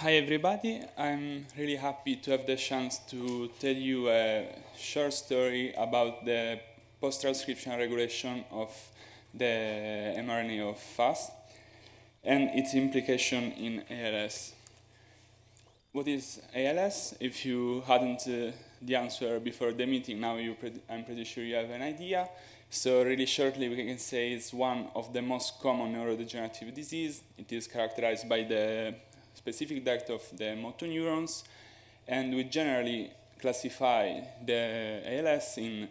Hi everybody, I'm really happy to have the chance to tell you a short story about the post-transcriptional regulation of the mRNA of FUS and its implication in ALS. What is ALS? If you hadn't the answer before the meeting, now I'm pretty sure you have an idea. So really shortly we can say it's one of the most common neurodegenerative disease. It is characterized by the specific death of the motor neurons, and we generally classify the ALS in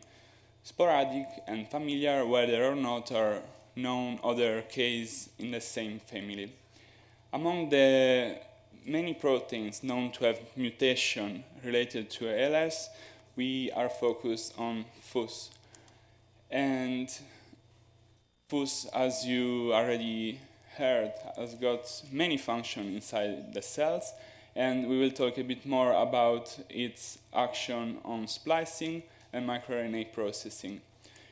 sporadic and familiar, whether or not are known other cases in the same family. Among the many proteins known to have mutation related to ALS, we are focused on FUS. And FUS, as you already heard, has got many functions inside the cells, and we will talk a bit more about its action on splicing and microRNA processing.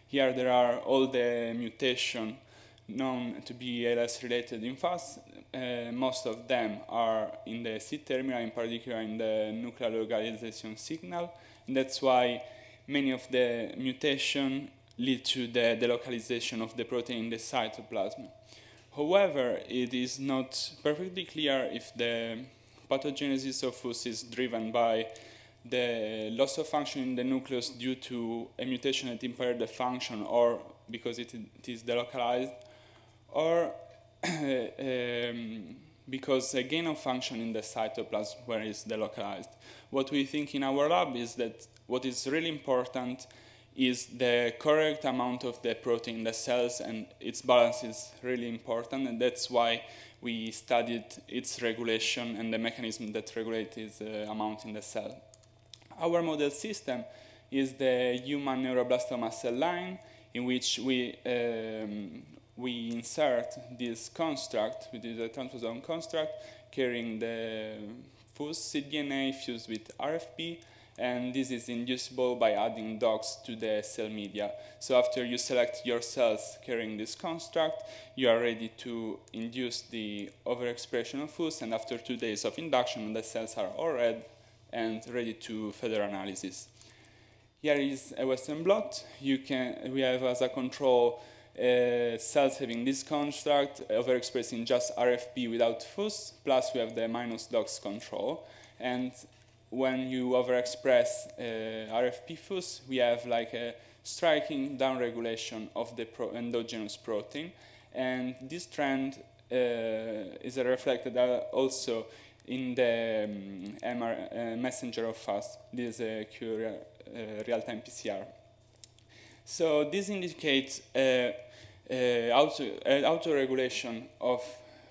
Here there are all the mutations known to be ALS related in FUS. Most of them are in the C-terminal, in particular in the nuclear localization signal, and that's why many of the mutations lead to the delocalization of the protein in the cytoplasm. However, it is not perfectly clear if the pathogenesis of FUS is driven by the loss of function in the nucleus due to a mutation that impaired the function, or because it is delocalized, or because a gain of function in the cytoplasm where it's delocalized. What we think in our lab is that what is really important is the correct amount of the protein in the cells, and its balance is really important, and that's why we studied its regulation and the mechanism that regulates its amount in the cell. Our model system is the human neuroblastoma cell line, in which we insert this construct, which is a transposon construct, carrying the FUS cDNA fused with RFP, and this is inducible by adding dogs to the cell media. So after you select your cells carrying this construct, you are ready to induce the overexpression of FUS, and after 2 days of induction, the cells are all red and ready to further analysis. Here is a Western blot. We have as a control cells having this construct, overexpressing just RFP without FUS, plus we have the minus dogs control. And when you overexpress RFP FUS, we have like a striking downregulation of the endogenous protein, and this trend is reflected also in the messenger of FUS. This is a real-time PCR. So this indicates autoregulation of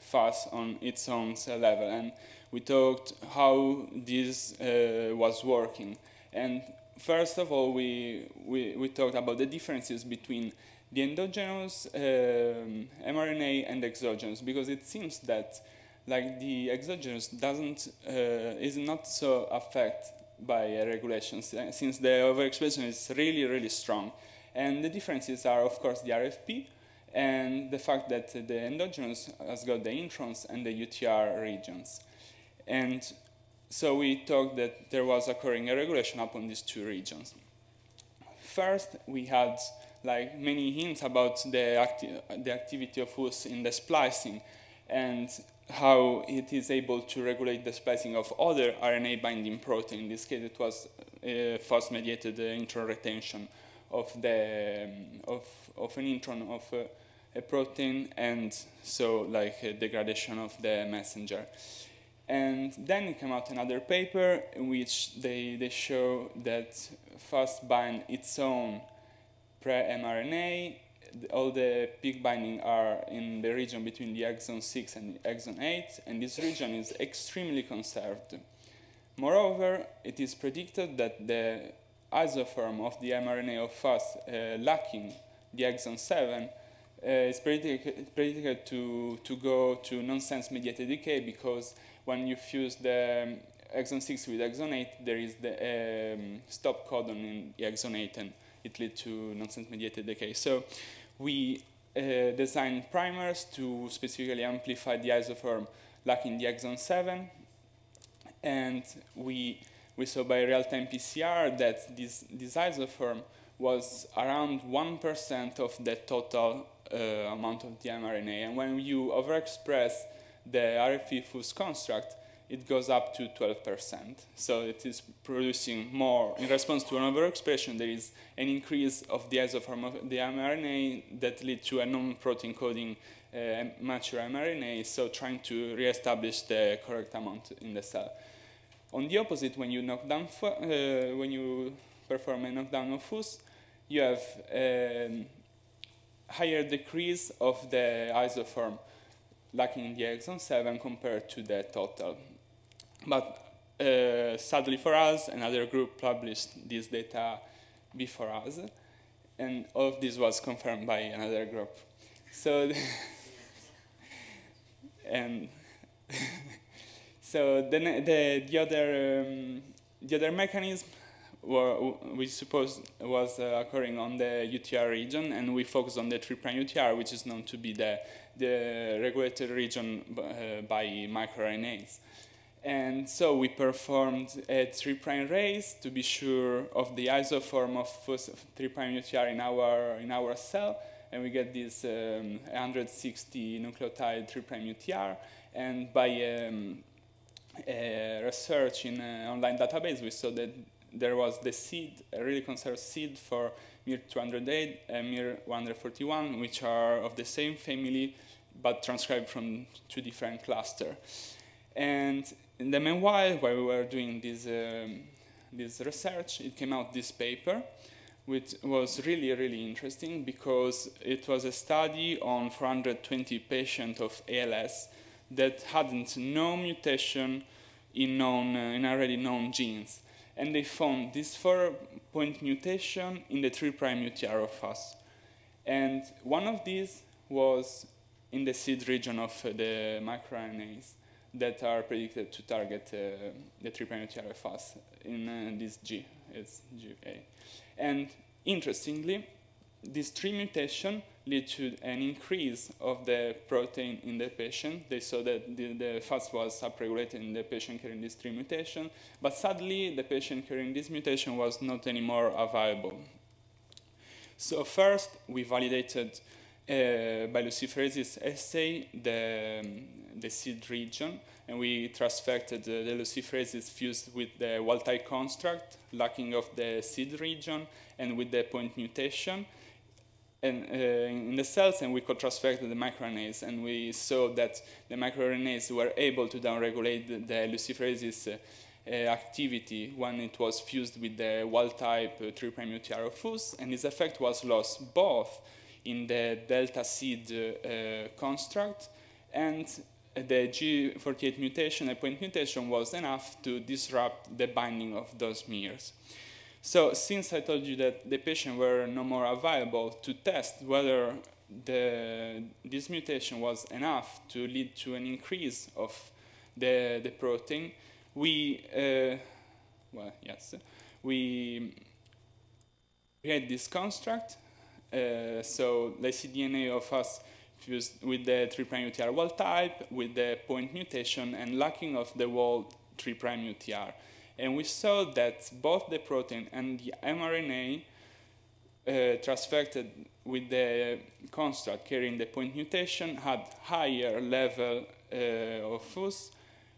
FUS on its own cell level, and we talked how this was working. And first of all, we talked about the differences between the endogenous mRNA and exogenous, because it seems that like the exogenous is not so affected by regulation, since the overexpression is really, really strong. And the differences are, of course, the RFP and the fact that the endogenous has got the introns and the UTR regions. And so we talked that there was occurring a regulation upon these two regions. First, we had like many hints about the activity of FUS in the splicing and how it is able to regulate the splicing of other RNA binding protein. In this case, it was FUS-mediated intron retention of an intron of a protein, and so like a degradation of the messenger. And then it came out another paper in which they show that FUS bind its own pre-mRNA. All the peak binding are in the region between the exon 6 and the exon 8, and this region is extremely conserved. Moreover, it is predicted that the isoform of the mRNA of FUS lacking the exon 7 is predicted to go to nonsense mediated decay, because when you fuse the exon 6 with exon 8, there is the stop codon in the exon 8, and it leads to nonsense mediated decay. So we designed primers to specifically amplify the isoform lacking the exon 7, And we saw by real-time PCR that this isoform was around 1% of the total amount of the mRNA. And when you overexpress the RFE FUS construct, it goes up to 12%. So it is producing more. In response to an overexpression, there is an increase of the isoform of the mRNA that leads to a non-protein coding mature mRNA, so trying to reestablish the correct amount in the cell. On the opposite, when you knock down, when you perform a knockdown of FUS, you have higher decrease of the isoform lacking the exon 7 compared to the total. But sadly for us, another group published this data before us, and all of this was confirmed by another group. So, and so the other mechanism we suppose was occurring on the UTR region, and we focused on the 3'UTR, which is known to be the regulated region by microRNAs. And so we performed a 3' race to be sure of the isoform of 3'UTR in our cell, and we get this 160 nucleotide 3'UTR. And by research in an online database, we saw that there was the seed, a really conserved seed for Mir208 and Mir141, which are of the same family, but transcribed from two different clusters. And in the meanwhile, while we were doing this research, it came out this paper, which was really, really interesting because it was a study on 420 patients of ALS that hadn't no mutation in already known genes. And they found this 4-point mutation in the 3'UTR of FUS. And one of these was in the seed region of the microRNAs that are predicted to target the 3'UTR of FUS in this G, it's GA. And interestingly, this 3 mutation lead to an increase of the protein in the patient. They saw that the FUS was upregulated in the patient carrying this 3 mutation, but sadly, the patient carrying this mutation was not anymore viable. So first, we validated by luciferase assay the seed region, and we transfected the luciferases fused with the wild-type construct, lacking of the seed region, and with the point mutation. And, in the cells, and we could transfect the microRNAs, and we saw that the microRNAs were able to downregulate the luciferases activity when it was fused with the wild-type 3'UTR of FUS, and this effect was lost both in the delta seed construct, and the G48 mutation, a point mutation, was enough to disrupt the binding of those mirs. So since I told you that the patients were no more available to test whether this mutation was enough to lead to an increase of the protein, we had this construct. So the cDNA of us fused with the 3'UTR wild type, with the point mutation, and lacking of the whole 3'UTR. And we saw that both the protein and the mRNA transfected with the construct carrying the point mutation had higher level of FUS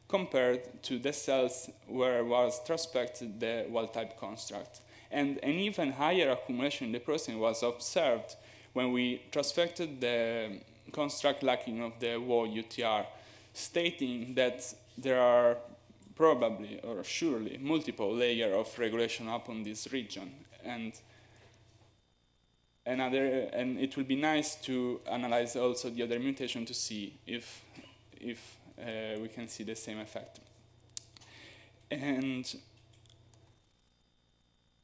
compared to the cells where was transfected the wild-type construct. And an even higher accumulation in the protein was observed when we transfected the construct lacking of the whole UTR, stating that there are probably or surely multiple layers of regulation upon this region. And it will be nice to analyze also the other mutation to see if we can see the same effect. And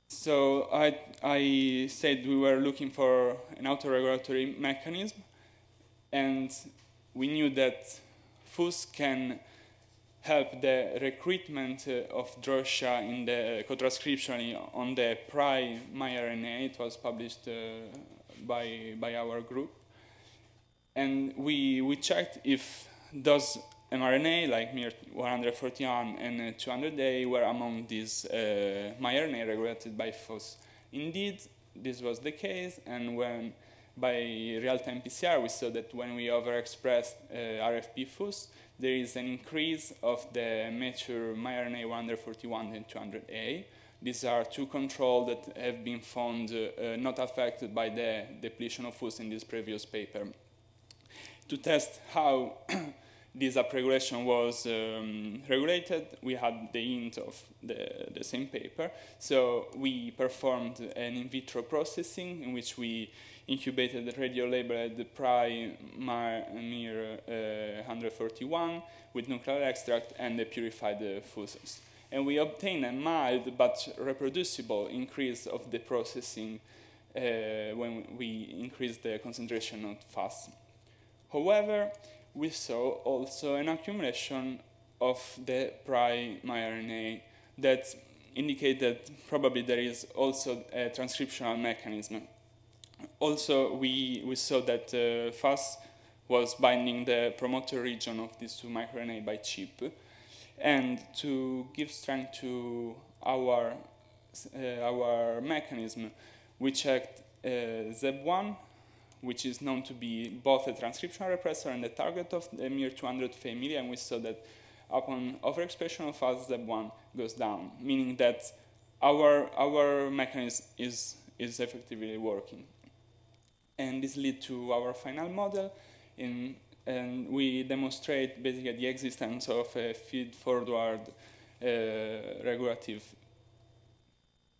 so I said we were looking for an autoregulatory mechanism, and we knew that FUS can help the recruitment of drosha in the co-transcription on the pri-mRNA. It was published by our group. And we checked if those mRNA, like Mr141 and 200A, were among these mRNA regulated by FUS. Indeed, this was the case, and when by real-time PCR, we saw that when we overexpressed RFP FUS, there is an increase of the mature mRNA 141 and 200A. These are two controls that have been found not affected by the depletion of FUS in this previous paper. To test how this upregulation was regulated, we had the hint of the same paper. So we performed an in vitro processing in which we incubated the radio-labeled Mir141 with nuclear extract and the purified FUSs. And we obtained a mild but reproducible increase of the processing when we increased the concentration of FUS. However, we saw also an accumulation of the pri-mRNA that indicated probably there is also a transcriptional mechanism. Also, we saw that FUS was binding the promoter region of these two microRNA by chip. And to give strength to our mechanism, we checked ZEB1, which is known to be both a transcriptional repressor and the target of the Mir200 family, and we saw that upon overexpression of FUS, ZEB1 goes down, meaning that our mechanism is effectively working. And this led to our final model, and we demonstrate basically the existence of a feed-forward regulative,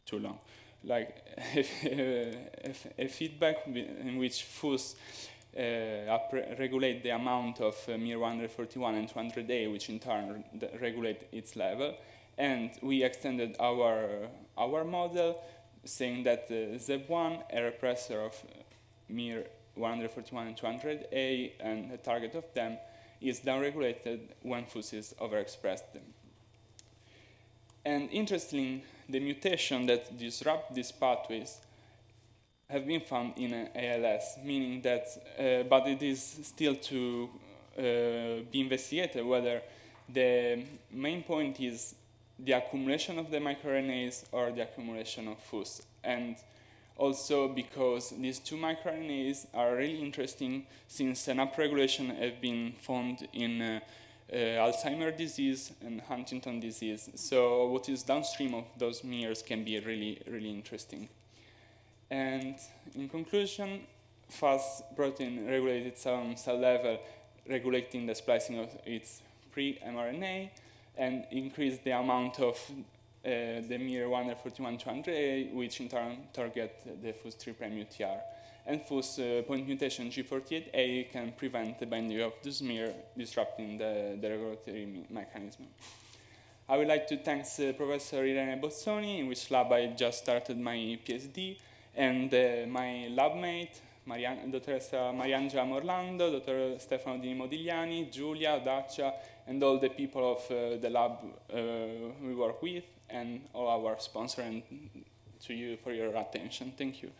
too long, like a feedback in which FUS regulate the amount of Mir141 and 200A, which in turn regulate its level. And we extended our model, saying that ZEB1, a repressor of Mir141 and 200A, and the target of them, is downregulated when FUS is overexpressed. And interestingly, the mutation that disrupt these pathways have been found in ALS, meaning that, but it is still to be investigated whether the main point is the accumulation of the microRNAs or the accumulation of FUS. And also because these two microRNAs are really interesting since an upregulation has been found in Alzheimer's disease and Huntington disease. So what is downstream of those Mirs can be really, really interesting. And in conclusion, FUS protein regulates its own cell level, regulating the splicing of its pre-mRNA, and increase the amount of the Mir141-200A, which in turn target the FUS 3'UTR. And FUS point mutation G48A can prevent the binding of this Mir, disrupting the regulatory mechanism. I would like to thank Professor Irene Bozzoni, in which lab I just started my PhD, and my lab mate, Dottoressa Mariangela Morlando, Dr. Stefano Di Modigliani, Giulia, Dacia, and all the people of the lab we work with, and all our sponsors, and to you for your attention. Thank you.